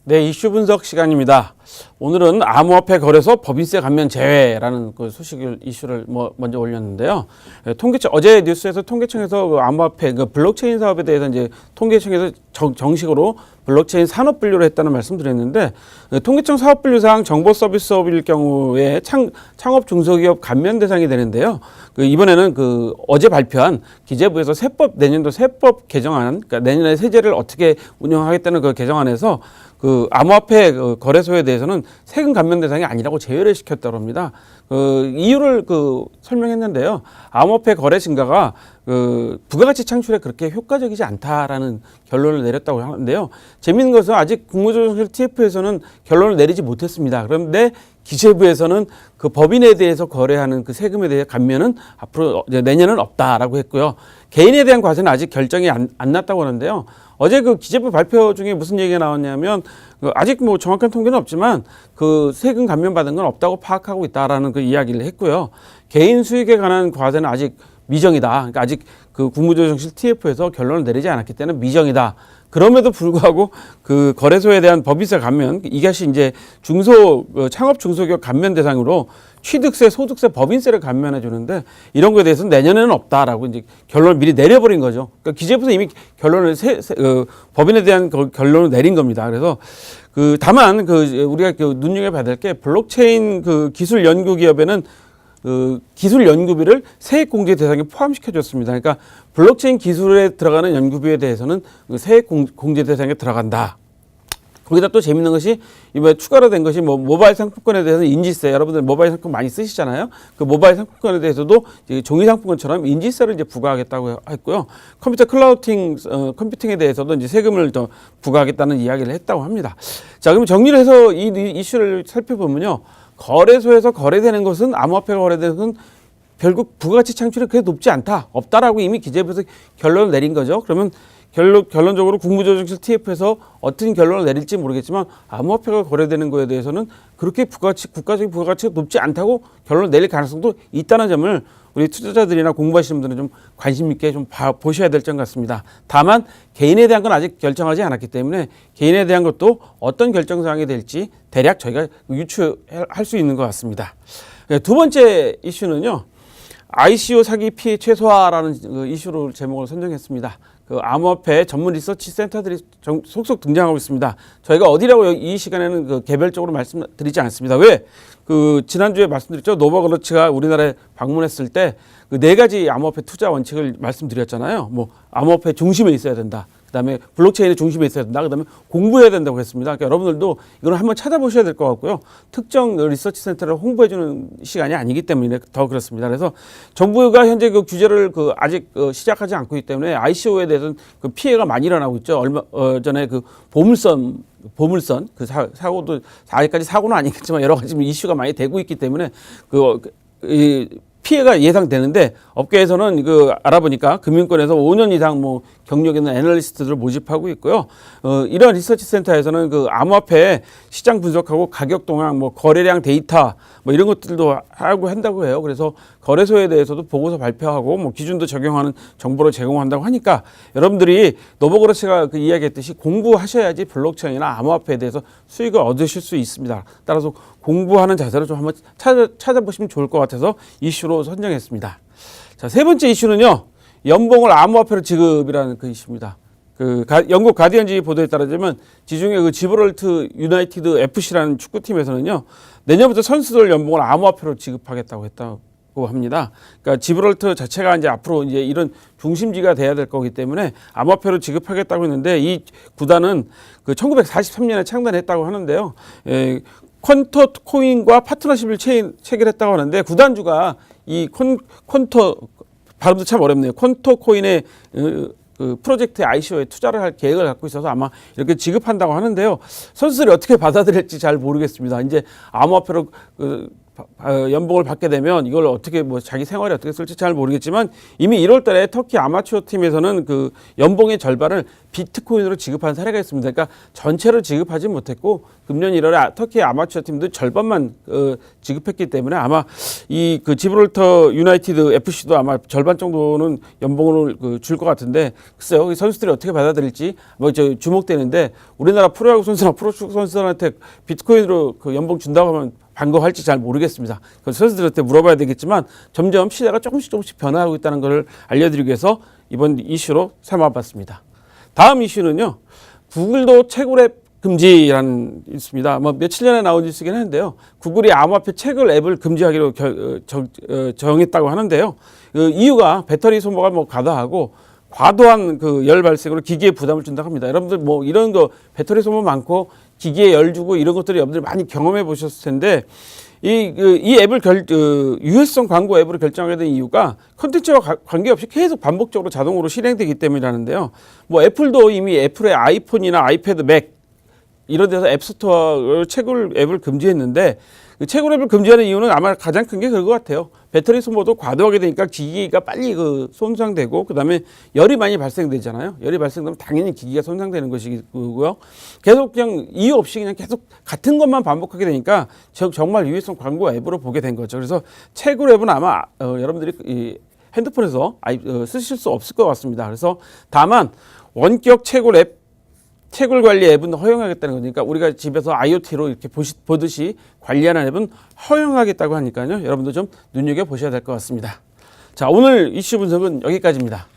네, 이슈 분석 시간입니다. 오늘은 암호화폐 거래소 법인세 감면 제외라는 그 이슈를 먼저 올렸는데요. 어제 뉴스에서 통계청에서 그 암호화폐, 그 블록체인 사업에 대해서 이제 통계청에서 정식으로 블록체인 산업 분류를 했다는 말씀 드렸는데, 통계청 사업 분류상 정보 서비스업일 경우에 창업 중소기업 감면 대상이 되는데요. 이번에는 어제 발표한 기재부에서 내년도 세법 개정안, 그러니까 내년에 세제를 어떻게 운영하겠다는 그 개정안에서 암호화폐 거래소에 대해서는 세금 감면 대상이 아니라고 제외를 시켰다고 합니다. 이유를 설명했는데요. 암호화폐 거래 증가가 부가가치 창출에 그렇게 효과적이지 않다라는 결론을 내렸다고 하는데요. 재미있는 것은 아직 국무조정실 TF에서는 결론을 내리지 못했습니다. 그런데 기재부에서는 그 법인에 대해서 거래하는 그 세금에 대해 감면은 앞으로 내년은 없다라고 했고요. 개인에 대한 과세는 아직 결정이 안 났다고 하는데요. 어제 기재부 발표 중에 무슨 얘기가 나왔냐면 아직 정확한 통계는 없지만 세금 감면 받은 건 없다고 파악하고 있다라는 이야기를 했고요. 개인 수익에 관한 과세는 아직 미정이다. 그러니까 아직 국무조정실 TF에서 결론을 내리지 않았기 때문에 미정이다. 그럼에도 불구하고 거래소에 대한 법인세 감면, 이것이 이제 창업 중소기업 감면 대상으로 취득세, 소득세, 법인세를 감면해 주는데 이런 거에 대해서는 내년에는 없다라고 이제 결론을 미리 내려버린 거죠. 그러니까 기재부에서 이미 결론을 법인에 대한 결론을 내린 겁니다. 그래서 다만 우리가 눈여겨봐야 될 게 블록체인 기술 연구 기업에는 기술 연구비를 세액 공제 대상에 포함시켜 줬습니다. 그러니까 블록체인 기술에 들어가는 연구비에 대해서는 세액 공제 대상에 들어간다. 거기다 또 재밌는 것이 이번에 추가로 된 것이 모바일 상품권에 대해서는 인지세, 여러분들 모바일 상품 많이 쓰시잖아요. 모바일 상품권에 대해서도 종이 상품권처럼 인지세를 이제 부과하겠다고 했고요. 컴퓨터 컴퓨팅에 대해서도 이제 세금을 더 부과하겠다는 이야기를 했다고 합니다. 자, 그럼 정리를 해서 이 이슈를 살펴보면요. 거래소에서 거래되는 것은 암호화폐가 거래되는 것은 결국 부가가치 창출이 그렇게 높지 않다, 없다라고 이미 기재부에서 결론을 내린 거죠. 그러면 결론적으로 국무조정실 TF에서 어떤 결론을 내릴지 모르겠지만 암호화폐가 거래되는 거에 대해서는 그렇게 국가적인 부가가치가 높지 않다고 결론을 내릴 가능성도 있다는 점을 우리 투자자들이나 공부하시는 분들은 좀 관심 있게 좀 보셔야 될 점 같습니다. 다만 개인에 대한 건 아직 결정하지 않았기 때문에 개인에 대한 것도 어떤 결정사항이 될지 대략 저희가 유추할 수 있는 것 같습니다. 두 번째 이슈는요. ICO 사기 피해 최소화라는 이슈로 제목을 선정했습니다. 암호화폐 전문 리서치 센터들이 속속 등장하고 있습니다. 저희가 어디라고 이 시간에는 개별적으로 말씀드리지 않습니다. 왜? 지난주에 말씀드렸죠. 노바그로치가 우리나라에 방문했을 때 네 가지 암호화폐 투자 원칙을 말씀드렸잖아요. 암호화폐 중심에 있어야 된다. 그다음에 블록체인의 중심에 있어야 된다. 그다음에 공부해야 된다고 했습니다. 그러니까 여러분들도 이걸 한번 찾아보셔야 될 것 같고요. 특정 리서치 센터를 홍보해주는 시간이 아니기 때문에 더 그렇습니다. 그래서 정부가 현재 규제를 아직 시작하지 않고 있기 때문에 ICO에 대해서는 피해가 많이 일어나고 있죠. 얼마 전에 보물선 사고도 아직까지 사고는 아니겠지만 여러 가지 이슈가 많이 되고 있기 때문에 피해가 예상되는데 업계에서는 알아보니까 금융권에서 5년 이상 경력 있는 애널리스트들을 모집하고 있고요. 이런 리서치 센터에서는 암호화폐 시장 분석하고 가격 동향, 거래량 데이터 이런 것들도 하고 한다고 해요. 그래서 거래소에 대해서도 보고서 발표하고 기준도 적용하는 정보를 제공한다고 하니까 여러분들이 노버그로치가 이야기했듯이 공부하셔야지 블록체인이나 암호화폐에 대해서 수익을 얻으실 수 있습니다. 따라서 공부하는 자세로 좀 한번 찾아보시면 좋을 것 같아서 이슈로 선정했습니다. 자, 세 번째 이슈는요. 연봉을 암호화폐로 지급이라는 이슈입니다. 영국 가디언지 보도에 따르자면 지중해 지브롤트 유나이티드 FC라는 축구팀에서는요. 내년부터 선수들 연봉을 암호화폐로 지급하겠다고 했다고 합니다. 그러니까 지브롤트 자체가 이제 앞으로 이런 중심지가 돼야 될 거기 때문에 암호화폐로 지급하겠다고 했는데 이 구단은 1943년에 창단했다고 하는데요. 퀀터 코인과 파트너십을 체결했다고 하는데 구단주가 이 발음도 참 어렵네요. 퀀터 코인의 프로젝트 ICO에 투자를 할 계획을 갖고 있어서 아마 이렇게 지급한다고 하는데요. 선수들이 어떻게 받아들일지 잘 모르겠습니다. 이제 암호화폐로 연봉을 받게 되면 이걸 어떻게 뭐 자기 생활에 어떻게 쓸지 잘 모르겠지만 이미 1월 달에 터키 아마추어 팀에서는 그 연봉의 절반을 비트코인으로 지급한 사례가 있습니다. 그러니까 전체를 지급하지 못했고 금년 1월에 터키 아마추어 팀도 절반만 지급했기 때문에 아마 이 그 지브롤터 유나이티드 FC도 아마 절반 정도는 연봉을 줄 것 같은데 글쎄요, 이 선수들이 어떻게 받아들일지 뭐 주목되는데 우리나라 프로야구 선수나 프로축구 선수들한테 비트코인으로 그 연봉 준다고 하면 반가워할지 잘 모르겠습니다. 그 선수들한테 물어봐야 되겠지만 점점 시대가 조금씩 변화하고 있다는 것을 알려드리기 위해서 이번 이슈로 삼아봤습니다. 다음 이슈는요. 구글도 채굴 앱 금지라는 있습니다. 뭐 며칠 전에 나온 뉴스긴 한데요. 구글이 암호화폐 채굴 앱을 금지하기로 정했다고 하는데요. 그 이유가 배터리 소모가 뭐 과다하고 과도한 그 열 발생으로 기기에 부담을 준다고 합니다. 여러분들 뭐 이런 거 배터리 소모 많고 기기에 열 주고 이런 것들이 여러분들 많이 경험해 보셨을 텐데 이 앱을 유해성 광고 앱으로 결정하게 된 이유가 컨텐츠와 관계없이 계속 반복적으로 자동으로 실행되기 때문이라는데요. 뭐 애플도 이미 애플의 아이폰이나 아이패드, 맥 이런 데서 앱스토어 채굴 앱을 금지했는데 그 채굴 앱을 금지하는 이유는 아마 가장 큰 게 그럴 것 같아요. 배터리 소모도 과도하게 되니까 기기가 빨리 손상되고 그다음에 열이 많이 발생되잖아요. 열이 발생되면 당연히 기기가 손상되는 것이고요. 계속 그냥 이유 없이 그냥 계속 같은 것만 반복하게 되니까 정말 유해성 광고 앱으로 보게 된 거죠. 그래서 채굴 앱은 아마 여러분들이 이 핸드폰에서 쓰실 수 없을 것 같습니다. 그래서 다만 원격 채굴 앱 채굴 관리 앱은 허용하겠다는 거니까 우리가 집에서 IoT로 이렇게 보듯이 관리하는 앱은 허용하겠다고 하니까요. 여러분도 좀 눈여겨보셔야 될 것 같습니다. 자, 오늘 이슈 분석은 여기까지입니다.